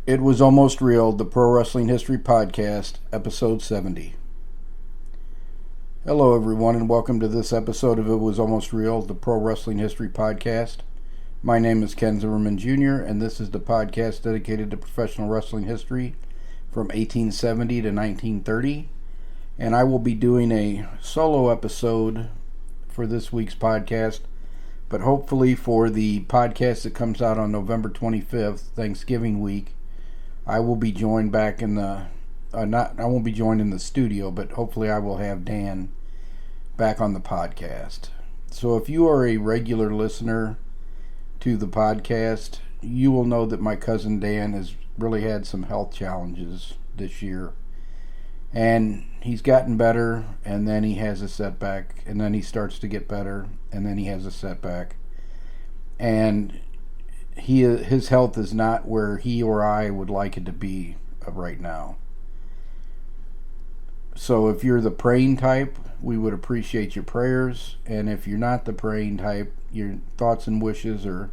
It Was Almost Real, the Pro Wrestling History Podcast, Episode 70. Hello, everyone, and welcome to this episode of It Was Almost Real, the Pro Wrestling History Podcast. My name is Ken Zimmerman Jr., and this is the podcast dedicated to professional wrestling history from 1870 to 1930. And I will be doing a solo episode for this week's podcast, but hopefully for the podcast that comes out on November 25th, Thanksgiving week, I will be joined back in the, I won't be joined in the studio, but hopefully I will have Dan back on the podcast. So if you are a regular listener to the podcast, you will know that my cousin Dan has really had some health challenges this year. And he's gotten better, and then he has a setback, and then he starts to get better, and then he has a setback. And his health is not where he or I would like it to be right now. So if you're the praying type, we would appreciate your prayers. And if you're not the praying type, your thoughts and wishes are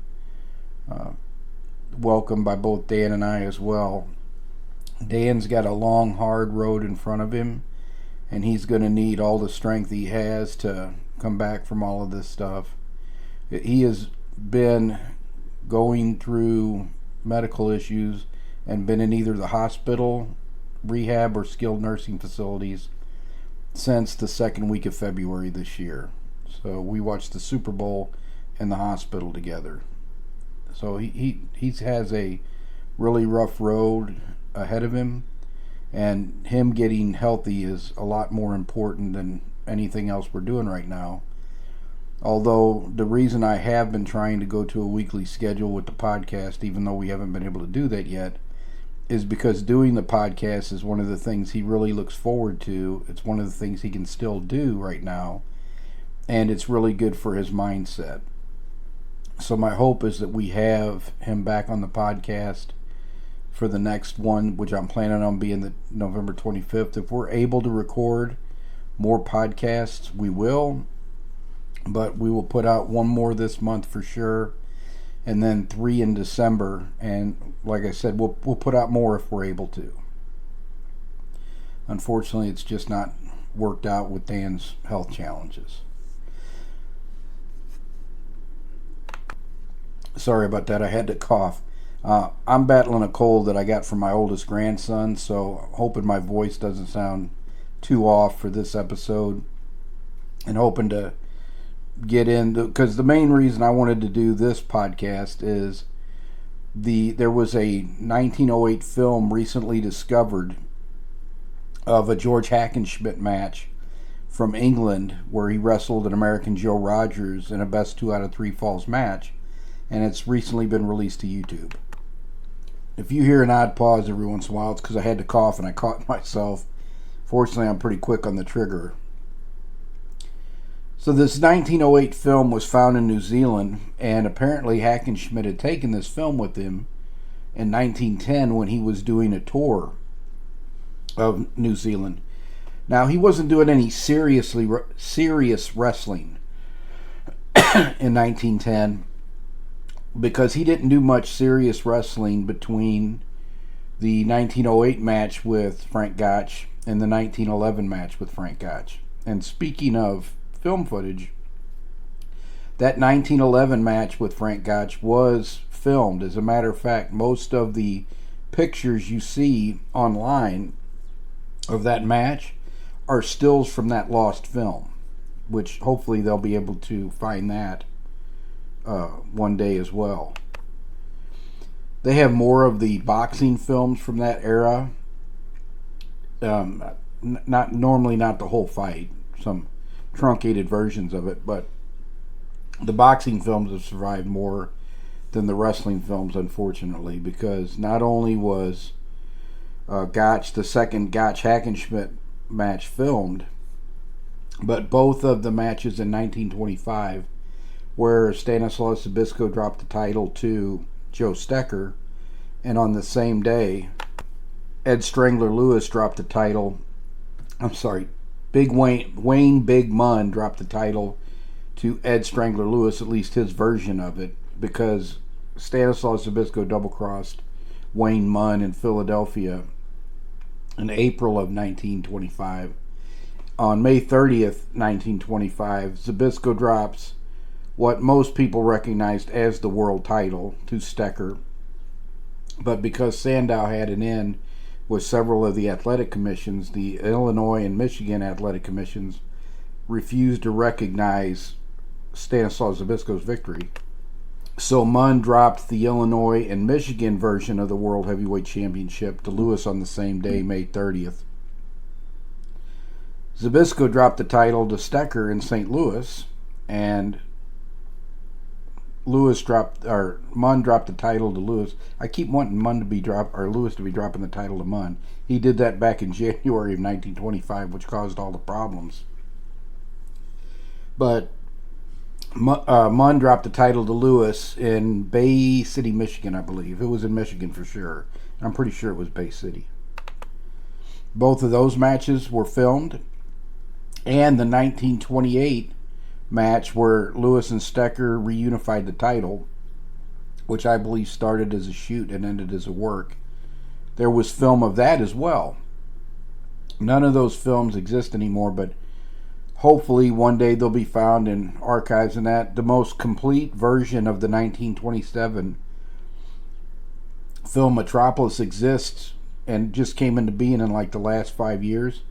welcome by both Dan and I as well. Dan's got a long, hard road in front of him, and he's going to need all the strength he has to come back from all of this stuff. He has been going through medical issues and been in either the hospital, rehab, or skilled nursing facilities since the second week of February this year. So we watched the Super Bowl in the hospital together. So he has a really rough road ahead of him, and him getting healthy is a lot more important than anything else we're doing right now. Although the reason I have been trying to go to a weekly schedule with the podcast, even though we haven't been able to do that yet, is because doing the podcast is one of the things he really looks forward to. It's one of the things he can still do right now, and it's really good for his mindset. So my hope is that we have him back on the podcast for the next one, which I'm planning on being the November 25th. If we're able to record more podcasts, we will. But we will put out one more this month for sure, and then 3 in December. And like I said, we'll put out more if we're able to. Unfortunately, it's just not worked out with Dan's health challenges. Sorry about that. I had to cough. I'm battling a cold that I got from my oldest grandson, so hoping my voice doesn't sound too off for this episode, and hoping to get in, because the main reason I wanted to do this podcast is there was a 1908 film recently discovered of a George Hackenschmidt match from England where he wrestled an American Joe Rogers in a best 2 out of 3 falls match, and it's recently been released to YouTube. If you hear an odd pause every once in a while, it's because I had to cough and I caught myself. Fortunately, I'm pretty quick on the trigger. So this 1908 film was found in New Zealand, and apparently Hackenschmidt had taken this film with him in 1910 when he was doing a tour of New Zealand. Now, he wasn't doing any serious wrestling in 1910 because he didn't do much serious wrestling between the 1908 match with Frank Gotch and the 1911 match with Frank Gotch. And speaking of film footage, that 1911 match with Frank Gotch was filmed. As a matter of fact, most of the pictures you see online of that match are stills from that lost film, which hopefully they'll be able to find that one day as well. They have more of the boxing films from that era. Not the whole fight, some truncated versions of it, but the boxing films have survived more than the wrestling films, unfortunately, because not only was the second Gotch Hackenschmidt match filmed, but both of the matches in 1925 where Stanislaus Zbyszko dropped the title to Joe Stecher, and on the same day Ed Strangler Lewis dropped the title, Wayne Big Munn dropped the title to Ed Strangler Lewis, at least his version of it, because Stanislaus Zbyszko double-crossed Wayne Munn in Philadelphia in April of 1925. On May 30th, 1925, Zbyszko drops what most people recognized as the world title to Stecher. But because Sandow had an in with several of the athletic commissions, the Illinois and Michigan athletic commissions refused to recognize Stanislav Zbyszko's victory. So Munn dropped the Illinois and Michigan version of the World Heavyweight Championship to Lewis on the same day, May 30th. Zbyszko dropped the title to Stecher in St. Louis, and Munn dropped the title to Lewis. I keep wanting Lewis to be dropping the title to Munn. He did that back in January of 1925, which caused all the problems. But Munn dropped the title to Lewis in Bay City, Michigan, I believe. It was in Michigan for sure. I'm pretty sure it was Bay City. Both of those matches were filmed, and the 1928 match where Lewis and Stecher reunified the title, which I believe started as a shoot and ended as a work. There was film of that as well. None of those films exist anymore, but hopefully one day they'll be found in archives and that. The most complete version of the 1927 film Metropolis exists and just came into being in like the last 5 years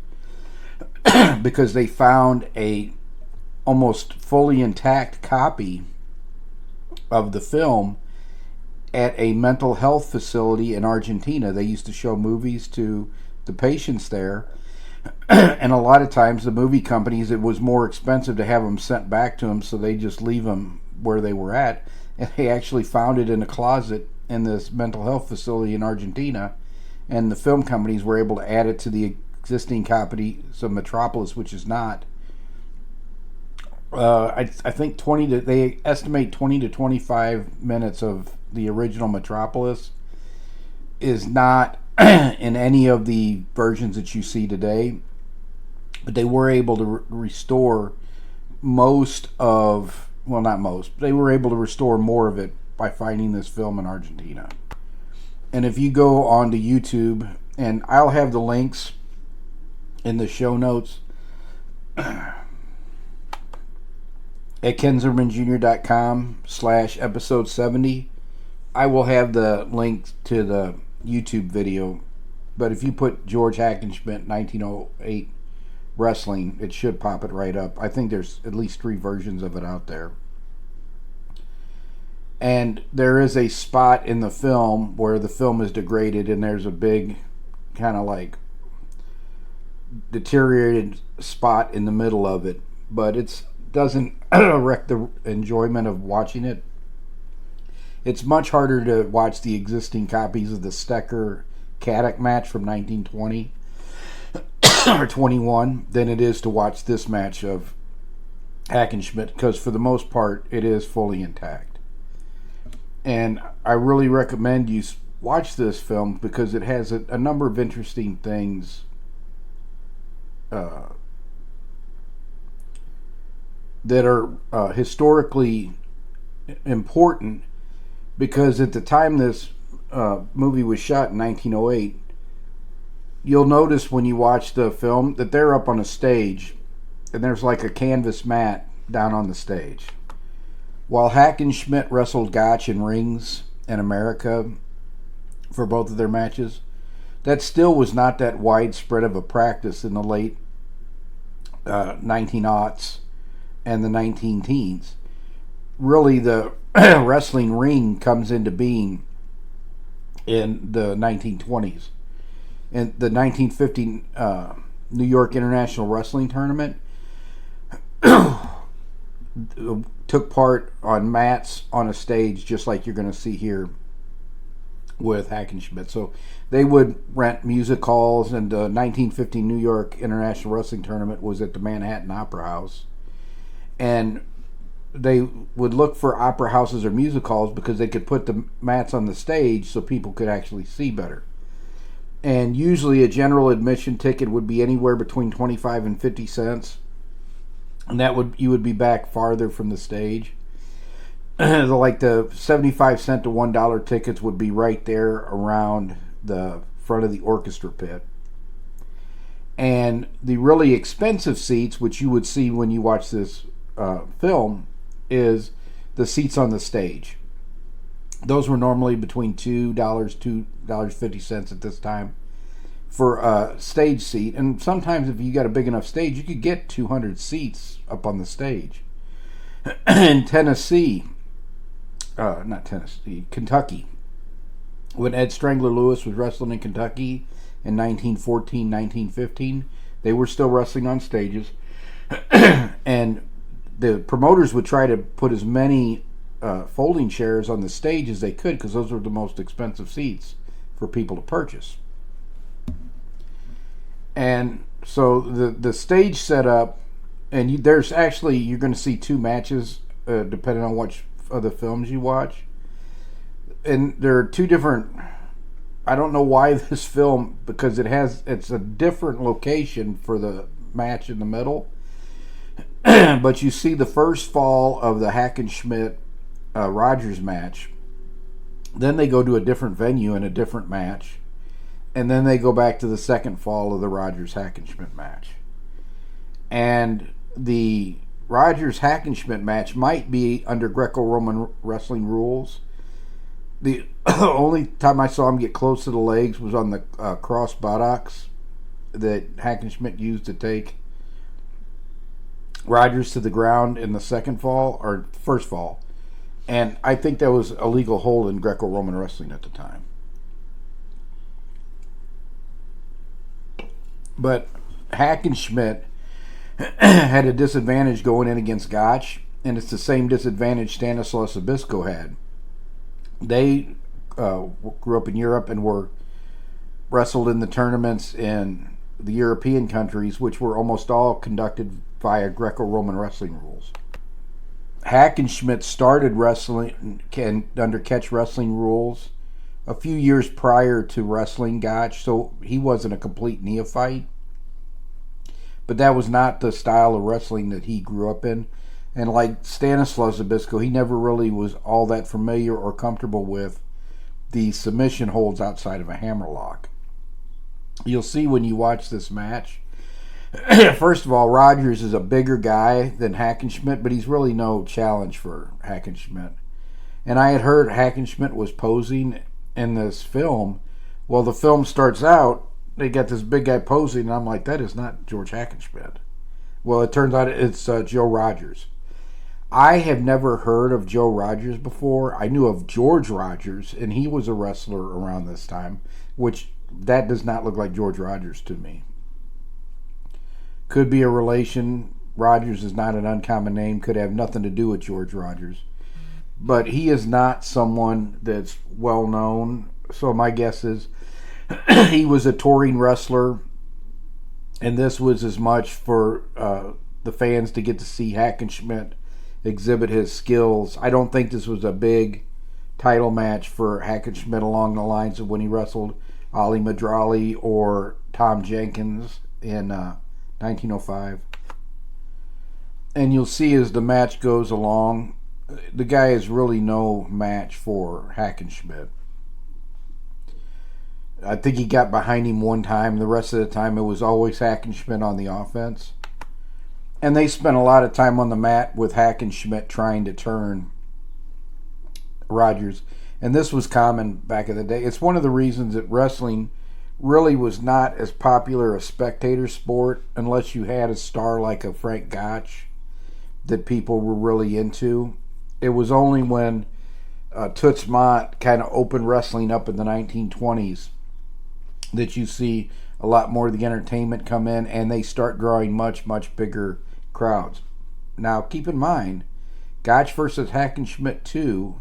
because they found a almost fully intact copy of the film at a mental health facility in Argentina. They used to show movies to the patients there, and a lot of times the movie companies, it was more expensive to have them sent back to them, so they just leave them where they were at, and they actually found it in a closet in this mental health facility in Argentina, and the film companies were able to add it to the existing copy of Metropolis, which is not. I think they estimate 20 to 25 minutes of the original Metropolis is not in any of the versions that you see today, but they were able to restore they were able to restore more of it by finding this film in Argentina. And if you go on to YouTube, and I'll have the links in the show notes at kenzermanjr.com/episode 70. I will have the link to the YouTube video, but if you put George Hackenschmidt 1908 wrestling, it should pop it right up. I think there's at least 3 versions of it out there. And there is a spot in the film where the film is degraded, and there's a big kind of like deteriorated spot in the middle of it, but it doesn't wreck the enjoyment of watching it. It's much harder to watch the existing copies of the Stecher Caddick match from 1920 or 21 than it is to watch this match of Hackenschmidt, because for the most part it is fully intact. And I really recommend you watch this film because it has a number of interesting things that are historically important, because at the time this movie was shot in 1908, you'll notice when you watch the film that they're up on a stage and there's like a canvas mat down on the stage. While Hackenschmidt wrestled Gotch in rings in America for both of their matches, that still was not that widespread of a practice in the late 1900s and the 19-teens. Really, the wrestling ring comes into being in the 1920s. In the 1950 New York International Wrestling Tournament, took part on mats on a stage just like you're going to see here with Hackenschmidt. So they would rent music halls, and the 1950 New York International Wrestling Tournament was at the Manhattan Opera House. And they would look for opera houses or music halls because they could put the mats on the stage so people could actually see better. And usually a general admission ticket would be anywhere between 25 and 50 cents. And you would be back farther from the stage. like the 75 cent to $1 tickets would be right there around the front of the orchestra pit. And the really expensive seats, which you would see when you watch this film, is the seats on the stage. Those were normally between $2, $2.50 at this time for a stage seat. And sometimes if you got a big enough stage, you could get 200 seats up on the stage. In Tennessee, not Tennessee, Kentucky, when Ed Strangler Lewis was wrestling in Kentucky in 1914, 1915, they were still wrestling on stages. And the promoters would try to put as many folding chairs on the stage as they could, because those were the most expensive seats for people to purchase. And so the stage setup, and there's actually, you're going to see two matches depending on which of the films you watch. And there are two different, I don't know why this film, because it's a different location for the match in the middle. But you see the first fall of the Hackenschmidt Rogers match. Then they go to a different venue in a different match. And then they go back to the second fall of the Rogers Hackenschmidt match. And the Rogers Hackenschmidt match might be under Greco-Roman wrestling rules. The only time I saw him get close to the legs was on the cross buttocks that Hackenschmidt used to take Rogers to the ground in the second fall, or first fall. And I think that was a legal hold in Greco-Roman wrestling at the time. But Hackenschmidt had a disadvantage going in against Gotch, and it's the same disadvantage Stanislaus Zbyszko had. They grew up in Europe and were wrestled in the tournaments in the European countries, which were almost all conducted via Greco-Roman wrestling rules. Hackenschmidt started wrestling under catch wrestling rules a few years prior to wrestling Gotch, so he wasn't a complete neophyte. But that was not the style of wrestling that he grew up in. And like Stanislaus Zbyszko, he never really was all that familiar or comfortable with the submission holds outside of a hammerlock. You'll see when you watch this match, first of all, Rogers is a bigger guy than Hackenschmidt, but he's really no challenge for Hackenschmidt. And I had heard Hackenschmidt was posing in this film. Well, the film starts out, they got this big guy posing, and I'm like, that is not George Hackenschmidt. Well, it turns out it's Joe Rogers. I have never heard of Joe Rogers before. I knew of George Rogers, and he was a wrestler around this time, which that does not look like George Rogers to me. Could be a relation. Rogers is not an uncommon name. Could have nothing to do with George Rogers. But he is not someone that's well known. So my guess is he was a touring wrestler, and this was as much for the fans to get to see Hackenschmidt exhibit his skills. I don't think this was a big title match for Hackenschmidt along the lines of when he wrestled Ali Madrali or Tom Jenkins in 1905. And you'll see as the match goes along, the guy is really no match for Hackenschmidt. I think he got behind him one time. The rest of the time it was always Hackenschmidt on the offense. And they spent a lot of time on the mat with Hackenschmidt trying to turn Rogers. And this was common back in the day. It's one of the reasons that wrestling really was not as popular a spectator sport unless you had a star like a Frank Gotch that people were really into. It was only when Toots Mott kind of opened wrestling up in the 1920s that you see a lot more of the entertainment come in, and they start drawing much, much bigger crowds. Now, keep in mind, Gotch versus Hackenschmidt 2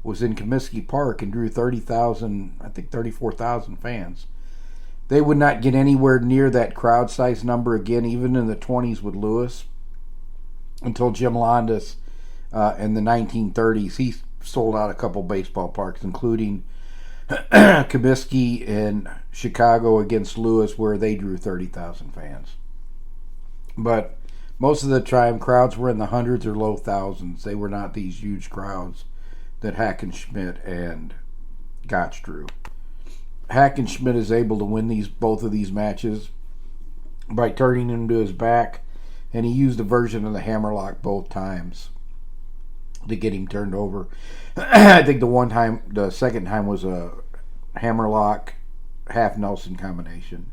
was in Comiskey Park and drew 30,000, I think 34,000 fans. They would not get anywhere near that crowd size number again, even in the 20s with Lewis, until Jim Londas in the 1930s. He sold out a couple baseball parks, including Comiskey in Chicago against Lewis, where they drew 30,000 fans. But Most of the time, crowds were in the hundreds or low thousands. They were not these huge crowds that Hackenschmidt and Gotch drew. Hackenschmidt is able to win both of these matches by turning him to his back, and he used a version of the hammerlock both times to get him turned over. I think the second time was a hammerlock half Nelson combination.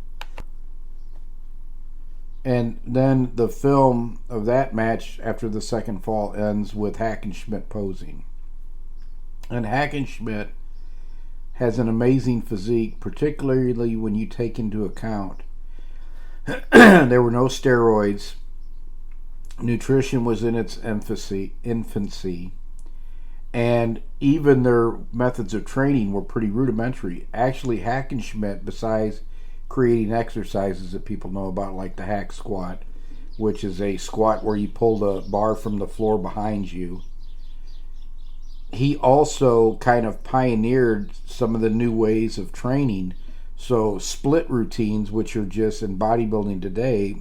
And then the film of that match after the second fall ends with Hackenschmidt posing. And Hackenschmidt has an amazing physique, particularly when you take into account there were no steroids. Nutrition was in its infancy, and even their methods of training were pretty rudimentary. Actually, Hackenschmidt, besides creating exercises that people know about, like the hack squat, which is a squat where you pull the bar from the floor behind you, he also kind of pioneered some of the new ways of training. So split routines, which are just in bodybuilding today,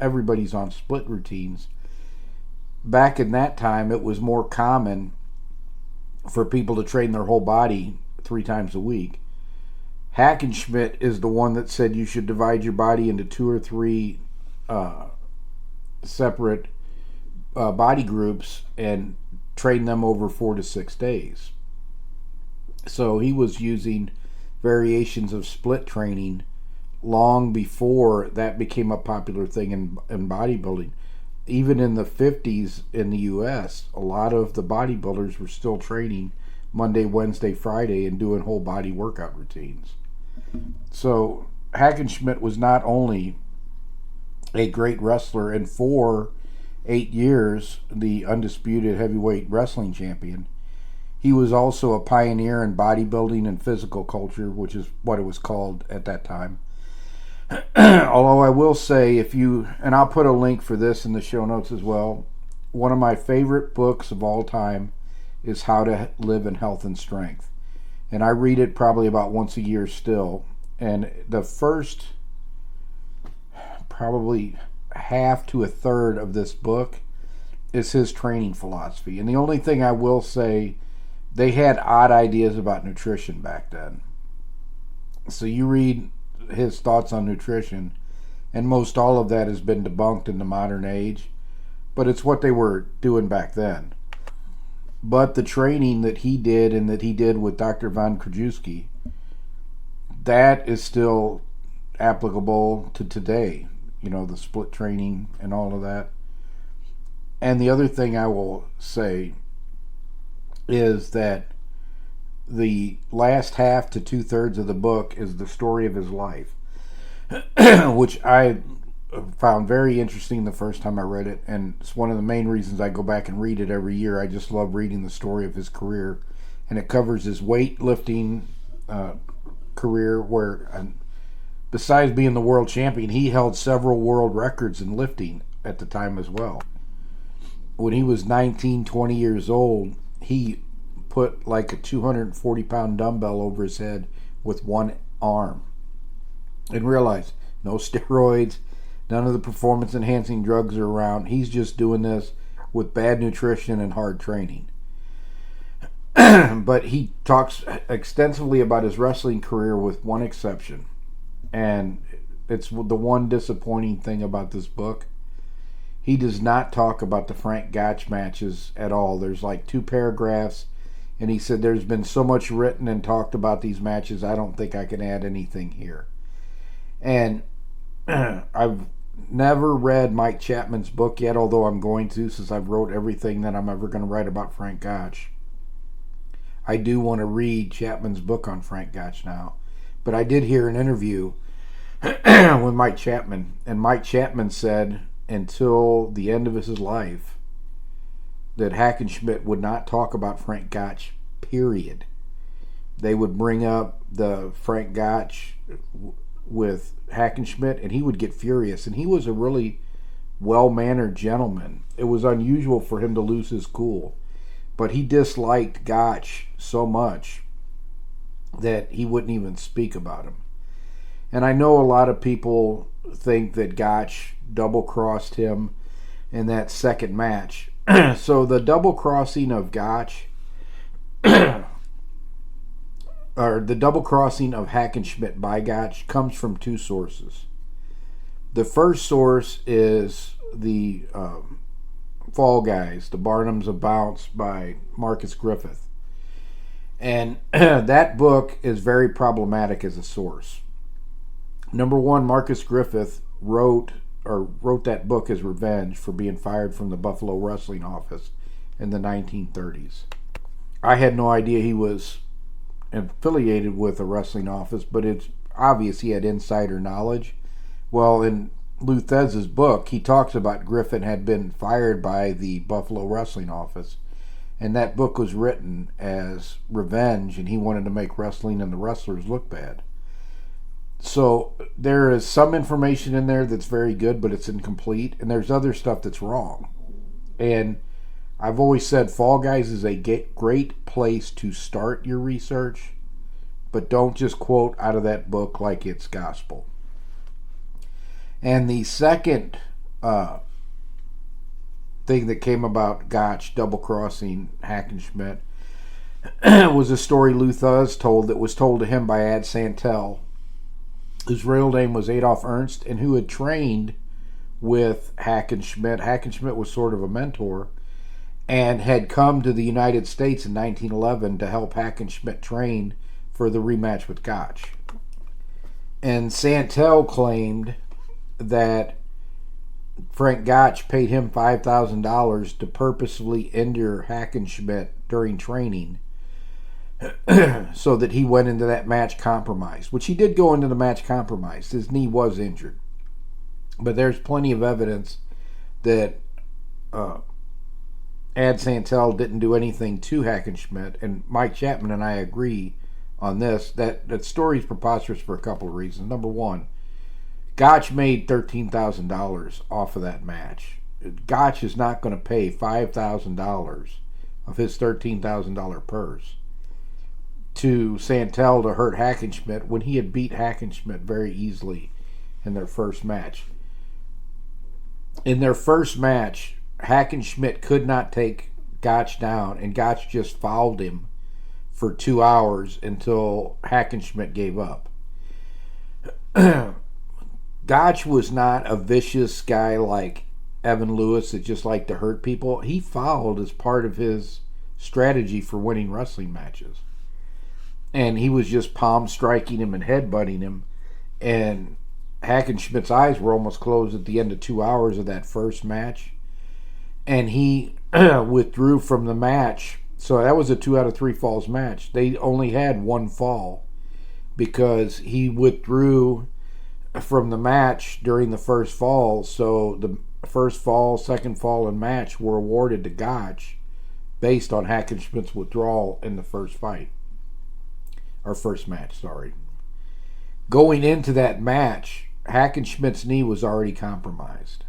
everybody's on split routines. Back in that time, it was more common for people to train their whole body 3 times a week. Hackenschmidt is the one that said you should divide your body into 2 or 3 separate body groups and train them over 4 to 6 days. So he was using variations of split training long before that became a popular thing in bodybuilding. Even in the 50s in the U.S., a lot of the bodybuilders were still training Monday, Wednesday, Friday and doing whole body workout routines. So Hackenschmidt was not only a great wrestler and for 8 years the undisputed heavyweight wrestling champion, he was also a pioneer in bodybuilding and physical culture, which is what it was called at that time. Although I will say, and I'll put a link for this in the show notes as well, one of my favorite books of all time is How to Live in Health and Strength. And I read it probably about once a year still. And the first probably half to a third of this book is his training philosophy. And the only thing I will say, they had odd ideas about nutrition back then. So you read his thoughts on nutrition, and most all of that has been debunked in the modern age, but it's what they were doing back then. But the training that he did and that he did with Dr. Von Krajewski, that is still applicable to today, the split training and all of that. And the other thing I will say is that the last half to 2/3 of the book is the story of his life, which I found very interesting the first time I read it, and it's one of the main reasons I go back and read it every year. I just love reading the story of his career, and it covers his weightlifting career where, besides being the world champion, he held several world records in lifting at the time as well. When he was 19, 20 years old, he put like a 240-pound dumbbell over his head with one arm. And realize, no steroids, none of the performance-enhancing drugs are around. He's just doing this with bad nutrition and hard training. But he talks extensively about his wrestling career with one exception. And it's the one disappointing thing about this book. He does not talk about the Frank Gotch matches at all. There's like 2 paragraphs, and he said there's been so much written and talked about these matches, I don't think I can add anything here. And I've never read Mike Chapman's book yet, although I'm going to, since I've wrote everything that I'm ever going to write about Frank Gotch. I do want to read Chapman's book on Frank Gotch now. But I did hear an interview with Mike Chapman, and Mike Chapman said until the end of his life that Hackenschmidt would not talk about Frank Gotch, period. They would bring up the Frank Gotch with Hackenschmidt, and he would get furious. And he was a really well-mannered gentleman. It was unusual for him to lose his cool. But he disliked Gotch so much that he wouldn't even speak about him. And I know a lot of people think that Gotch double-crossed him in that second match. So the double crossing of Gotch, or the double crossing of Hackenschmidt by Gotch, comes from two sources. The first source is the Fall Guys, the Barnums of Bounce by Marcus Griffith. And that book is very problematic as a source. Number one, Marcus Griffith wrote that book as revenge for being fired from the Buffalo Wrestling office in the 1930s. I had no idea he was affiliated with a wrestling office, but it's obvious he had insider knowledge. Well, in Luthez' book, he talks about Griffin had been fired by the Buffalo Wrestling office, and that book was written as revenge, and he wanted to make wrestling and the wrestlers look bad. So there is some information in there that's very good, but it's incomplete, and there's other stuff that's wrong. And I've always said Fall Guys is a great place to start your research, but don't just quote out of that book like it's gospel. And the second thing that came about Gotch double-crossing Hackenschmidt was a story Luthez told that was told to him by Ad Santel, whose real name was Adolf Ernst, and who had trained with Hackenschmidt. Hackenschmidt was sort of a mentor, and had come to the United States in 1911 to help Hackenschmidt train for the rematch with Gotch. And Santel claimed that Frank Gotch paid him $5,000 to purposefully injure Hackenschmidt during training so that he went into that match compromised, which he did go into the match compromised. His knee was injured. But there's plenty of evidence that Ad Santel didn't do anything to Hackenschmidt, and Mike Chapman and I agree on this, that story is preposterous for a couple of reasons. Number one, Gotch made $13,000 off of that match. Gotch is not going to pay $5,000 of his $13,000 purse to Santel to hurt Hackenschmidt when he had beat Hackenschmidt very easily in their first match. In their first match, Hackenschmidt could not take Gotch down, and Gotch just fouled him for 2 hours until Hackenschmidt gave up. Gotch was not a vicious guy like Evan Lewis that just liked to hurt people. He fouled as part of his strategy for winning wrestling matches. And he was just palm striking him and headbutting him. And Hackenschmidt's eyes were almost closed at the end of 2 hours of that first match. And he withdrew from the match. So that was a 2 out of 3 falls match. They only had one fall because he withdrew from the match during the first fall. So the first fall, second fall, and match were awarded to Gotch based on Hackenschmidt's withdrawal in the first fight. Or first match, sorry. Going into that match, Hackenschmidt's knee was already compromised.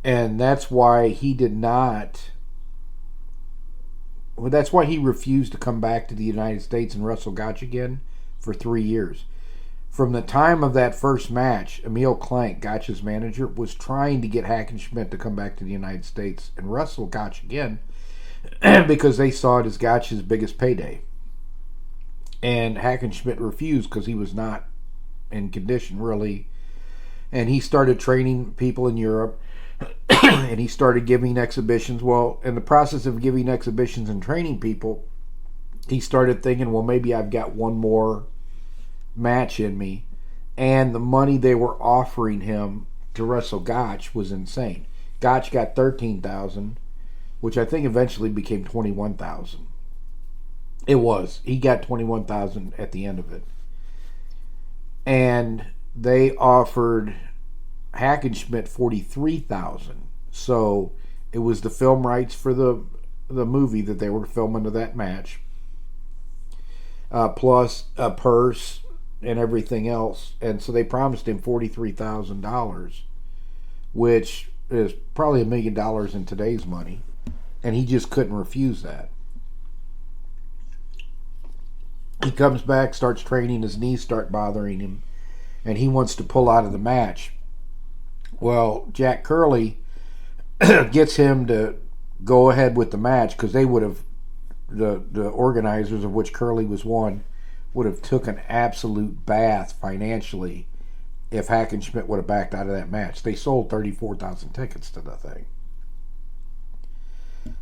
And that's why he did not... Well, that's why he refused to come back to the United States and wrestle Gotch again for 3 years. From the time of that first match, Emil Klank, Gotch's manager, was trying to get Hackenschmidt to come back to the United States and wrestle Gotch again because they saw it as Gotch's biggest payday. And Hackenschmidt refused because he was not in condition, really. And he started training people in Europe, and he started giving exhibitions. Well, in the process of giving exhibitions and training people, he started thinking, well, maybe I've got one more match in me. And the money they were offering him to wrestle Gotch was insane. Gotch got $13,000, which I think eventually became $21,000. It was. He got $21,000 at the end of it. And they offered Hackenschmidt $43,000. So it was the film rights for the movie that they were filming to that match, plus a purse and everything else. And so they promised him $43,000, which is probably $1 million in today's money. And he just couldn't refuse that. He comes back, starts training, his knees start bothering him, and he wants to pull out of the match. Well, Jack Curley gets him to go ahead with the match, because they would have, the organizers, of which Curly was one, would have took an absolute bath financially if Hackenschmidt would have backed out of that match. They sold 34,000 tickets to the thing.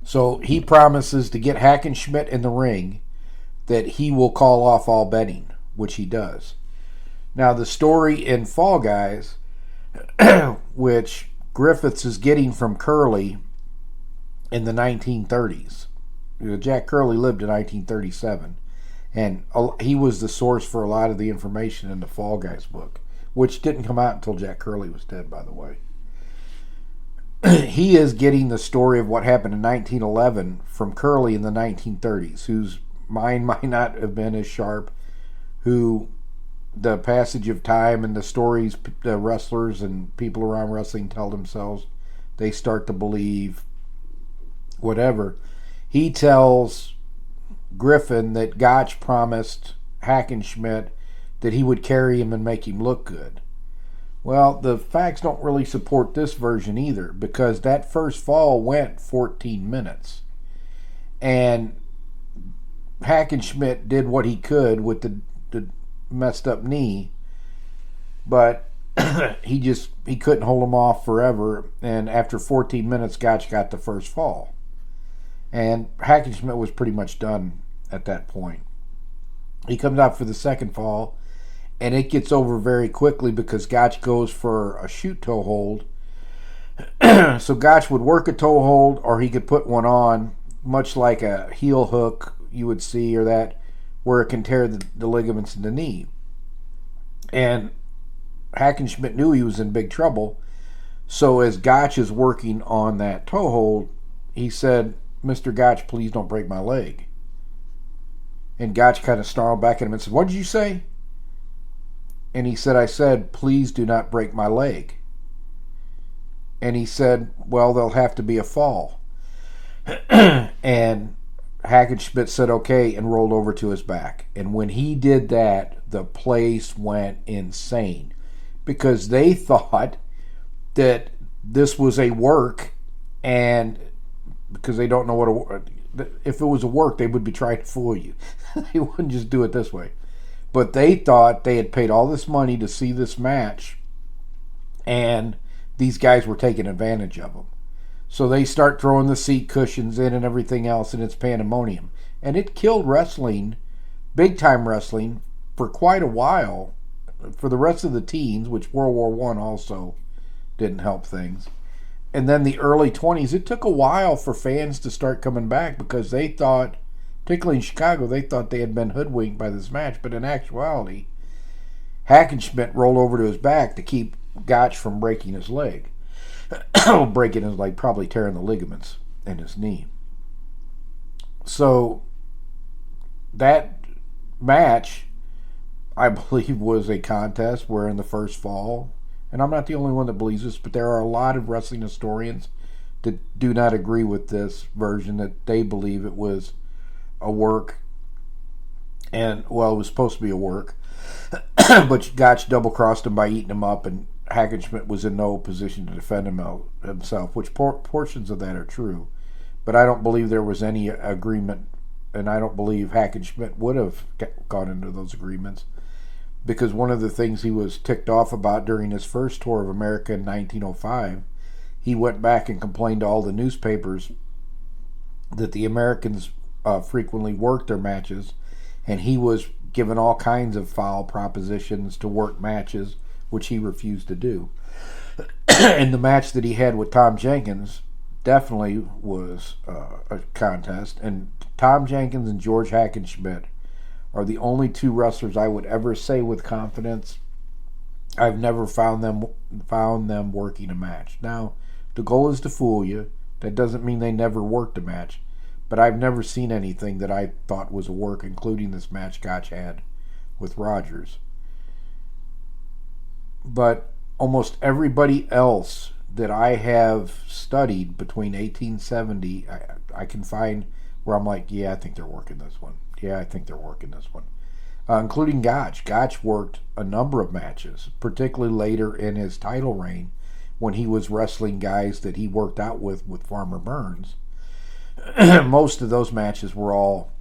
So he promises to get Hackenschmidt in the ring that he will call off all betting, which he does. Now, the story in Fall Guys, which Griffiths is getting from Curly in the 1930s. Jack Curly lived in 1937, and he was the source for a lot of the information in the Fall Guys book, which didn't come out until Jack Curly was dead, by the way. He is getting the story of what happened in 1911 from Curly in the 1930s, whose mind might not have been as sharp, who the passage of time and the stories the wrestlers and people around wrestling tell themselves, they start to believe whatever. He tells Griffin that Gotch promised Hackenschmidt that he would carry him and make him look good. Well, the facts don't really support this version either, because that first fall went 14 minutes. And Hackenschmidt did what he could with the messed up knee, but he couldn't hold him off forever, and after 14 minutes Gotch got the first fall. And Hackenschmidt was pretty much done at that point. He comes out for the second fall, and it gets over very quickly because Gotch goes for a shoot toe hold. So Gotch would work a toe hold, or he could put one on, much like a heel hook you would see, or that, where it can tear the ligaments in the knee. And Hackenschmidt knew he was in big trouble. So as Gotch is working on that toe hold, he said, "Mr. Gotch, please don't break my leg." And Gotch kind of snarled back at him and said, "What did you say?" And he said, "I said, please do not break my leg." And he said, "Well, there'll have to be a fall." And Hackenschmidt said, "Okay," and rolled over to his back. And when he did that, the place went insane, because they thought that this was a work, and because they don't know what if it was a work, they would be trying to fool you. They wouldn't just do it this way. But they thought they had paid all this money to see this match, and these guys were taking advantage of them. So they start throwing the seat cushions in and everything else, and it's pandemonium. And it killed wrestling, big time wrestling, for quite a while, for the rest of the teens, which World War I also didn't help things. And then the early 20s, it took a while for fans to start coming back, because they thought, particularly in Chicago, they thought they had been hoodwinked by this match. But in actuality, Hackenschmidt rolled over to his back to keep Gotch from breaking his leg. Breaking his leg, probably tearing the ligaments in his knee. So that match, I believe, was a contest where in the first fall, and I'm not the only one that believes this, but there are a lot of wrestling historians that do not agree with this version, that they believe it was a work, and, well, it was supposed to be a work, but Gotch double-crossed him by eating him up, and Hackenschmidt was in no position to defend himself, which portions of that are true. But I don't believe there was any agreement, and I don't believe Hackenschmidt would have gone into those agreements, because one of the things he was ticked off about during his first tour of America in 1905, he went back and complained to all the newspapers that the Americans frequently worked their matches, and he was given all kinds of foul propositions to work matches, which he refused to do. And the match that he had with Tom Jenkins definitely was a contest, and Tom Jenkins and George Hackenschmidt are the only two wrestlers I would ever say with confidence I've never found them working a match. Now, the goal is to fool you. That doesn't mean they never worked a match, but I've never seen anything that I thought was a work, including this match Gotch had with Rogers. But almost everybody else that I have studied between 1870, I can find where I'm like, yeah, I think they're working this one. Yeah, I think they're working this one. Including Gotch. Gotch worked a number of matches, particularly later in his title reign, when he was wrestling guys that he worked out with Farmer Burns. Most of those matches were all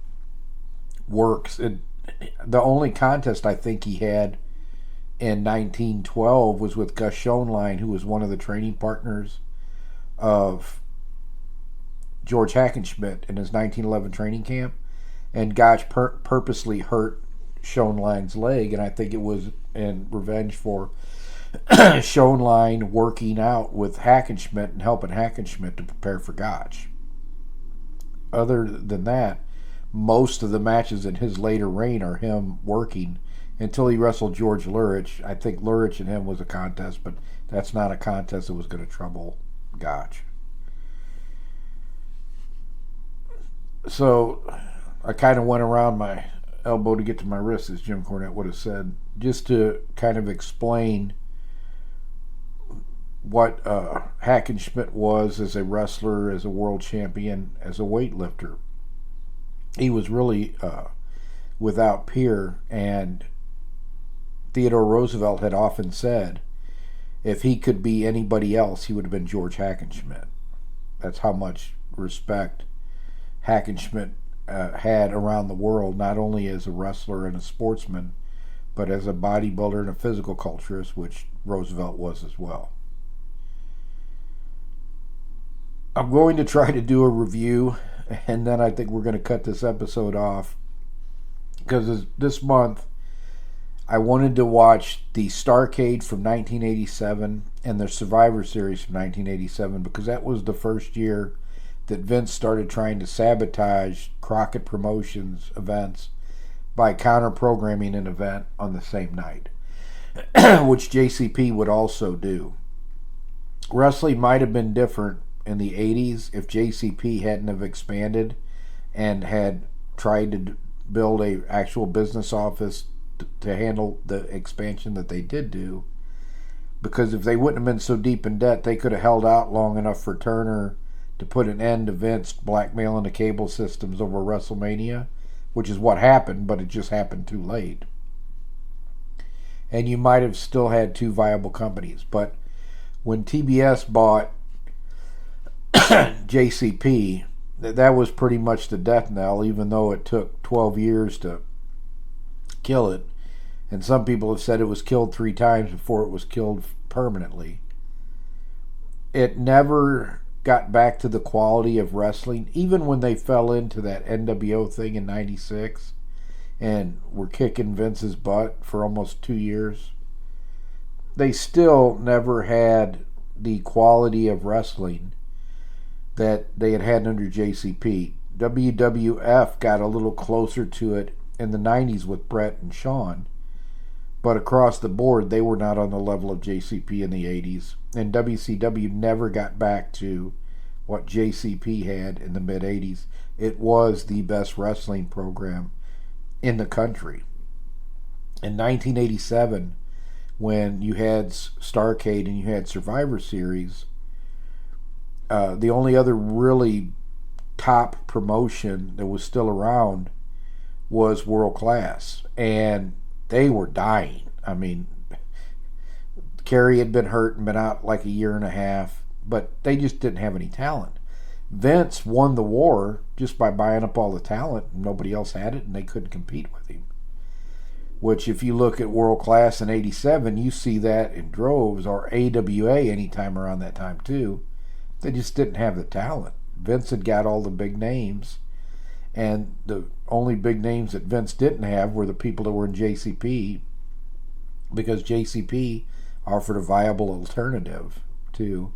works. The only contest I think he had in 1912 was with Gus Schoenlein, who was one of the training partners of George Hackenschmidt in his 1911 training camp. And Gotch purposely hurt Schoenlein's leg, and I think it was in revenge for Schoenlein working out with Hackenschmidt and helping Hackenschmidt to prepare for Gotch. Other than that, most of the matches in his later reign are him working until he wrestled George Lurich. I think Lurich and him was a contest, but that's not a contest that was going to trouble Gotch. So I kind of went around my elbow to get to my wrist, as Jim Cornette would have said, just to kind of explain what Hackenschmidt was as a wrestler, as a world champion, as a weightlifter. He was really without peer, and Theodore Roosevelt had often said if he could be anybody else, he would have been George Hackenschmidt. That's how much respect Hackenschmidt had around the world, not only as a wrestler and a sportsman, but as a bodybuilder and a physical culturist, which Roosevelt was as well. I'm going to try to do a review, and then I think we're going to cut this episode off, because this month I wanted to watch the Starrcade from 1987 and the Survivor Series from 1987, because that was the first year that Vince started trying to sabotage Crockett Promotions events by counter-programming an event on the same night, which JCP would also do. Wrestling might have been different in the 80s if JCP hadn't have expanded and had tried to build a actual business office to handle the expansion that they did do, because if they wouldn't have been so deep in debt, they could have held out long enough for Turner to put an end to Vince blackmailing the cable systems over WrestleMania, which is what happened, but it just happened too late. And you might have still had two viable companies. But when TBS bought JCP, that was pretty much the death knell, even though it took 12 years to kill it. And some people have said it was killed 3 times before it was killed permanently. It never got back to the quality of wrestling, even when they fell into that NWO thing in 96 and were kicking Vince's butt for almost 2 years. They still never had the quality of wrestling that they had under JCP. WWF got a little closer to it in the 90s with Brett and Shawn, but across the board they were not on the level of JCP in the 80s, and WCW never got back to what JCP had in the mid-80s. It was the best wrestling program in the country. In 1987, when you had Starrcade and you had Survivor Series, the only other really top promotion that was still around was World Class, and they were dying. I mean, Kerry had been hurt and been out like a year and a half, but they just didn't have any talent. Vince won the war just by buying up all the talent. Nobody else had it, and they couldn't compete with him. Which, if you look at World Class in 87, you see that in droves, or AWA anytime around that time too. They just didn't have the talent. Vince had got all the big names, and the only big names that Vince didn't have were the people that were in JCP, because JCP offered a viable alternative to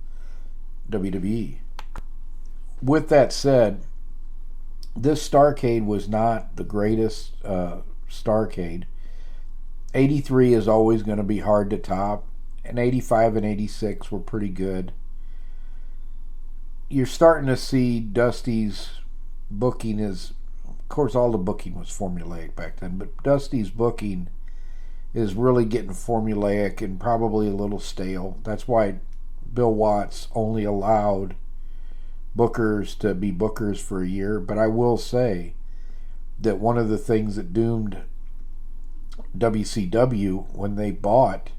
WWE. With that said, this Starrcade was not the greatest Starrcade. 83 is always going to be hard to top, and 85 and 86 were pretty good. You're starting to see Dusty's booking is, of course all the booking was formulaic back then, but Dusty's booking is really getting formulaic and probably a little stale. That's why Bill Watts only allowed bookers to be bookers for a year. But I will say that one of the things that doomed WCW when they bought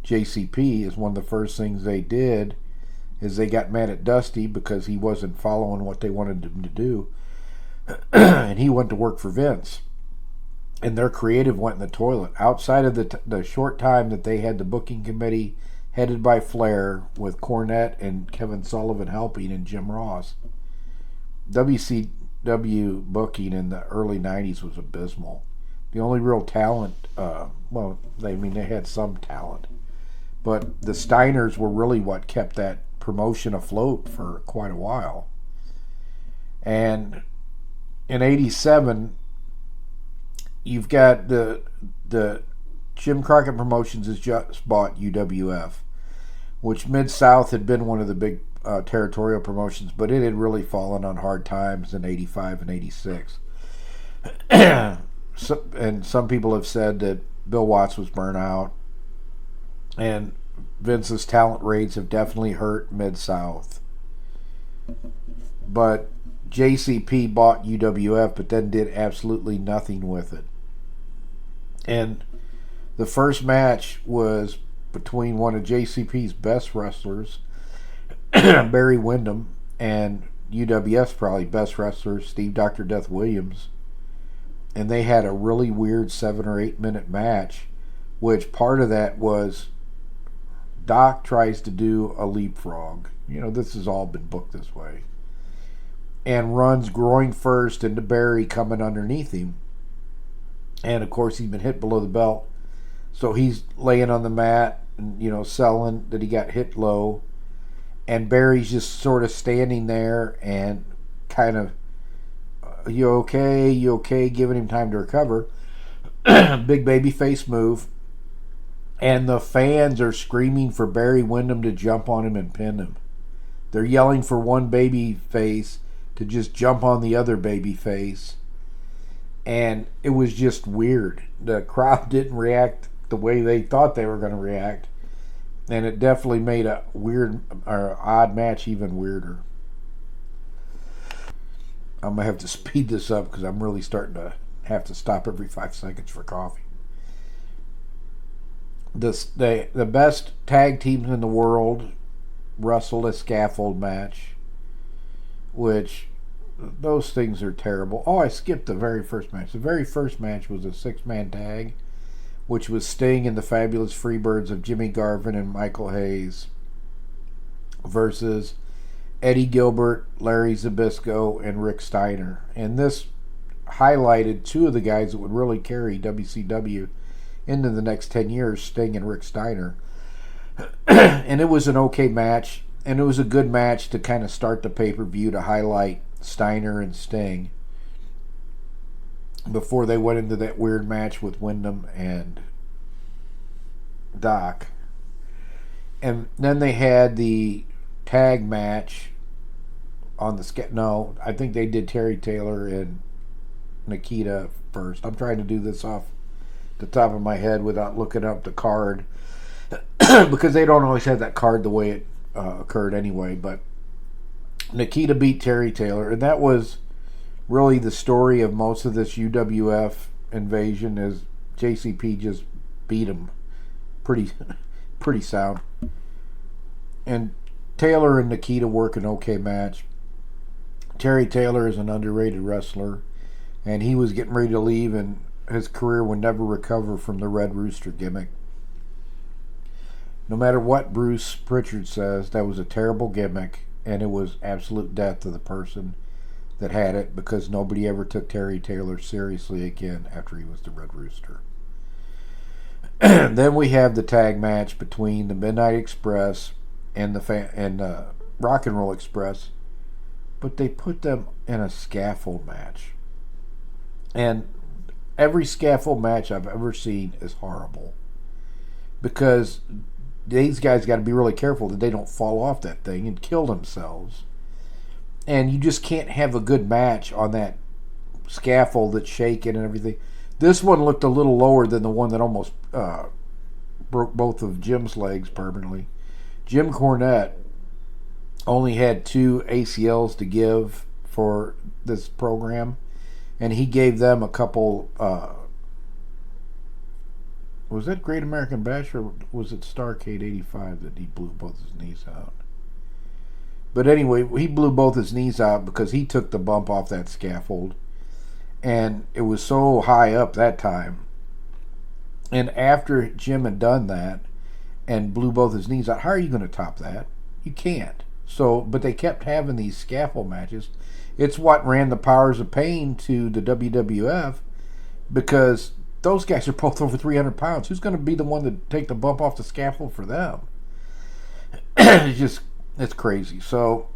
JCP is one of the first things they did is they got mad at Dusty because he wasn't following what they wanted him to do. And he went to work for Vince. And their creative went in the toilet. Outside of the short time that they had the booking committee headed by Flair with Cornette and Kevin Sullivan helping and Jim Ross, WCW booking in the early 90s was abysmal. The only real talent, they had some talent, but the Steiners were really what kept that promotion afloat for quite a while. And in '87, you've got the Jim Crockett Promotions has just bought UWF, which Mid-South had been one of the big territorial promotions, but it had really fallen on hard times in '85 and '86. And some people have said that Bill Watts was burnt out, and Vince's talent raids have definitely hurt Mid-South. But JCP bought UWF, but then did absolutely nothing with it. And the first match was between one of JCP's best wrestlers, Barry Windham, and UWF's probably best wrestler, Steve Dr. Death Williams. And they had a really weird 7 or 8 minute match, which part of that was Doc tries to do a leapfrog. This has all been booked this way. And runs groin first into Barry coming underneath him. And of course he's been hit below the belt. So he's laying on the mat and, selling that he got hit low. And Barry's just sort of standing there and kind of, you okay? You okay? Giving him time to recover. Big baby face move. And the fans are screaming for Barry Windham to jump on him and pin him. They're yelling for one baby face to just jump on the other baby face. And it was just weird. The crowd didn't react the way they thought they were going to react. And it definitely made a weird or odd match even weirder. I'm going to have to speed this up because I'm really starting to have to stop every 5 seconds for coffee. The best tag teams in the world wrestled a scaffold match, which those things are terrible. Oh, I skipped the very first match. The very first match was a 6-man tag, which was Sting and the Fabulous Freebirds of Jimmy Garvin and Michael Hayes versus Eddie Gilbert, Larry Zbyszko, and Rick Steiner. And this highlighted two of the guys that would really carry WCW into the next 10 years, Sting and Rick Steiner. And it was an okay match, and it was a good match to kind of start the pay-per-view to highlight Steiner and Sting before they went into that weird match with Windham and Doc. And then they had the tag match on the I think they did Terry Taylor and Nikita first. I'm trying to do this off the top of my head without looking up the card because they don't always have that card the way it occurred anyway. But Nikita beat Terry Taylor, and that was really the story of most of this UWF invasion. Is JCP just beat him pretty sound. And Taylor and Nikita work an okay match. Terry Taylor is an underrated wrestler, and he was getting ready to leave, and his career would never recover from the Red Rooster gimmick. No matter what Bruce Pritchard says, that was a terrible gimmick, and it was absolute death to the person that had it, because nobody ever took Terry Taylor seriously again after he was the Red Rooster. Then we have the tag match between the Midnight Express and the Rock and Roll Express, but they put them in a scaffold match. And every scaffold match I've ever seen is horrible, because these guys got to be really careful that they don't fall off that thing and kill themselves. And you just can't have a good match on that scaffold that's shaking and everything. This one looked a little lower than the one that almost broke both of Jim's legs permanently. Jim Cornette only had 2 ACLs to give for this program, and he gave them a couple Was that Great American Bash or was it Starrcade '85 that he blew both his knees out? But anyway, he blew both his knees out because he took the bump off that scaffold. And it was so high up that time. And after Jim had done that and blew both his knees out, how are you going to top that? You can't. So, but they kept having these scaffold matches. It's what ran the Powers of Pain to the WWF because those guys are both over 300 pounds. Who's going to be the one to take the bump off the scaffold for them? It's crazy. So,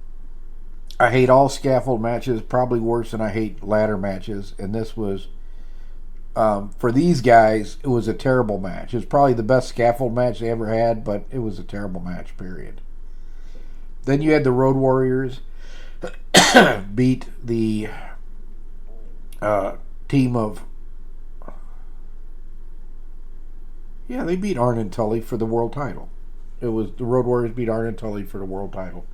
I hate all scaffold matches, probably worse than I hate ladder matches. And this was, for these guys, it was a terrible match. It was probably the best scaffold match they ever had, but it was a terrible match, period. Then you had the Road Warriors beat the team of... Yeah, they beat Arn and Tully for the world title. It was the Road Warriors beat Arn and Tully for the world title.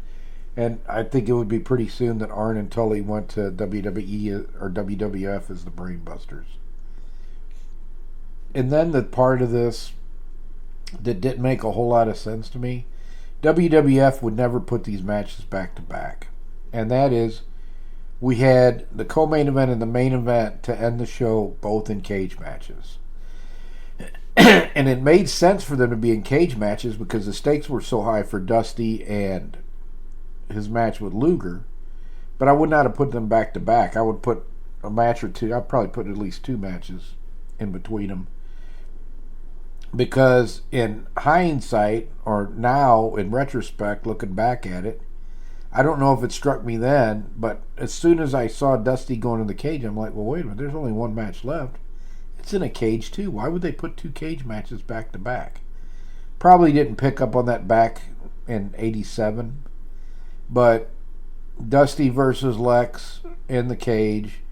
And I think it would be pretty soon that Arn and Tully went to WWE or WWF as the Brainbusters. And then the part of this that didn't make a whole lot of sense to me, WWF would never put these matches back to back. And that is, we had the co-main event and the main event to end the show both in cage matches. And it made sense for them to be in cage matches because the stakes were so high for Dusty and his match with Luger. But I would not have put them back to back. I would put a match or two. I'd probably put at least 2 matches in between them. Because in hindsight, or now in retrospect, looking back at it, I don't know if it struck me then, but as soon as I saw Dusty going in the cage, I'm like, well, wait a minute, there's only one match left. It's in a cage too. Why would they put 2 cage matches back to back? Probably didn't pick up on that back in '87, but Dusty versus Lex in the cage,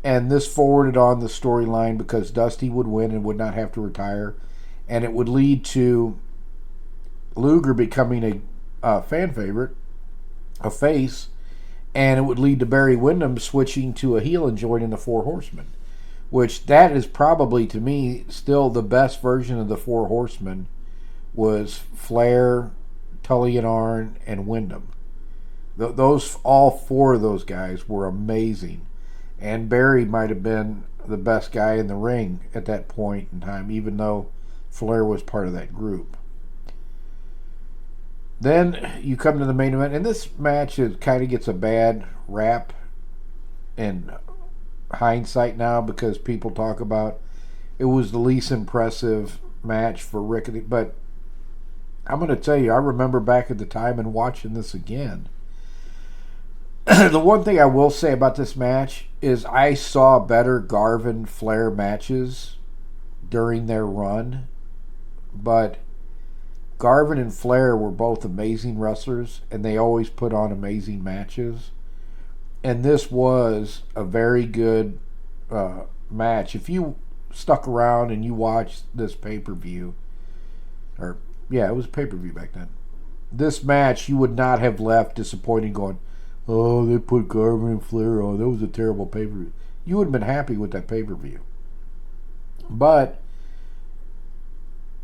and this forwarded on the storyline because Dusty would win and would not have to retire, and it would lead to Luger becoming a fan favorite, a face, and it would lead to Barry Windham switching to a heel and joining the Four Horsemen, which that is probably, to me, still the best version of the Four Horsemen was Flair, Tully and Arn, and Windham. Those, all 4 of those guys were amazing. And Barry might have been the best guy in the ring at that point in time, even though Flair was part of that group. Then you come to the main event, and this match kind of gets a bad rap in hindsight now because people talk about it was the least impressive match for Rickety. But I'm going to tell you, I remember back at the time and watching this again. The one thing I will say about this match is I saw better Garvin-Flair matches during their run, but Garvin and Flair were both amazing wrestlers, and they always put on amazing matches. And this was a very good match. If you stuck around and you watched this pay-per-view, or yeah, it was a pay-per-view back then, this match you would not have left disappointed going, oh, they put Garvin and Flair on. That was a terrible pay-per-view. You would have been happy with that pay-per-view. But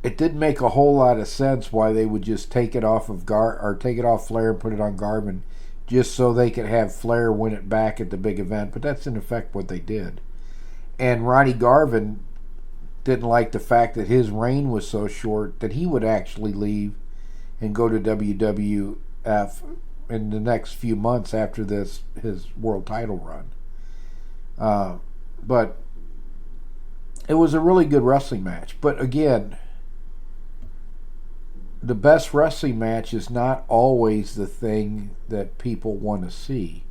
it didn't make a whole lot of sense why they would just take it off of take it off Flair and put it on Garvin just so they could have Flair win it back at the big event. But that's in effect what they did. And Ronnie Garvin didn't like the fact that his reign was so short that he would actually leave and go to WWF in the next few months after his world title run. But it was a really good wrestling match. But again, the best wrestling match is not always the thing that people want to see.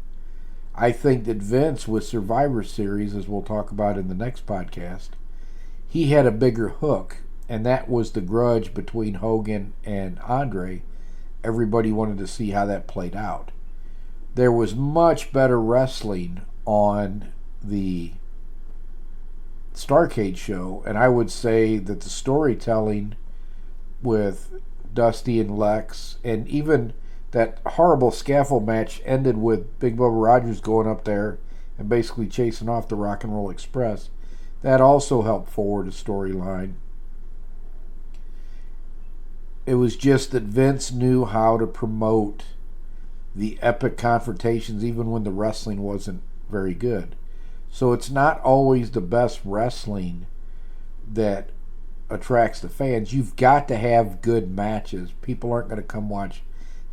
I think that Vince, with Survivor Series, as we'll talk about in the next podcast, he had a bigger hook, and that was the grudge between Hogan and Andre. Everybody wanted to see how that played out. There was much better wrestling on the Starrcade show, and I would say that the storytelling with Dusty and Lex, and even that horrible scaffold match ended with Big Bubba Rogers going up there and basically chasing off the Rock and Roll Express. That also helped forward a storyline. It was just that Vince knew how to promote the epic confrontations even when the wrestling wasn't very good. So it's not always the best wrestling that attracts the fans. You've got to have good matches. People aren't going to come watch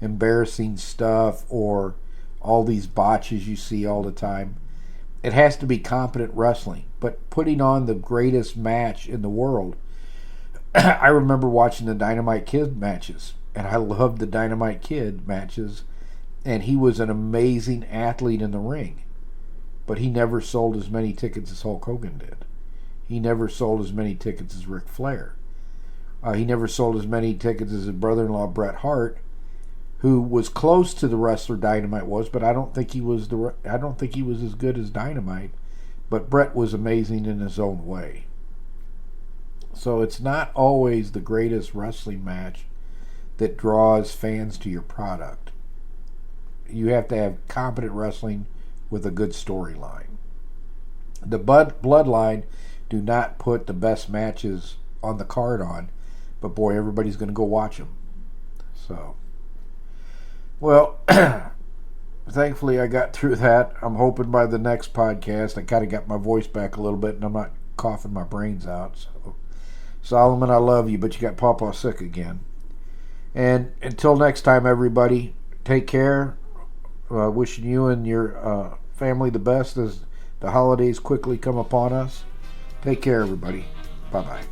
embarrassing stuff or all these botches you see all the time. It has to be competent wrestling. But putting on the greatest match in the world, I remember watching the Dynamite Kid matches, and I loved the Dynamite Kid matches, and he was an amazing athlete in the ring. But he never sold as many tickets as Hulk Hogan did. He never sold as many tickets as Ric Flair. He never sold as many tickets as his brother-in-law Bret Hart, who was close to the wrestler Dynamite was, but I don't think he was as good as Dynamite. But Bret was amazing in his own way. So it's not always the greatest wrestling match that draws fans to your product. You have to have competent wrestling with a good storyline. The Bloodline do not put the best matches on the card on, but boy, everybody's going to go watch them. So, well, thankfully I got through that. I'm hoping by the next podcast I kind of got my voice back a little bit and I'm not coughing my brains out. So, Solomon, I love you, but you got Pawpaw sick again. And until next time, everybody, take care. Wishing you and your family the best as the holidays quickly come upon us. Take care, everybody. Bye-bye.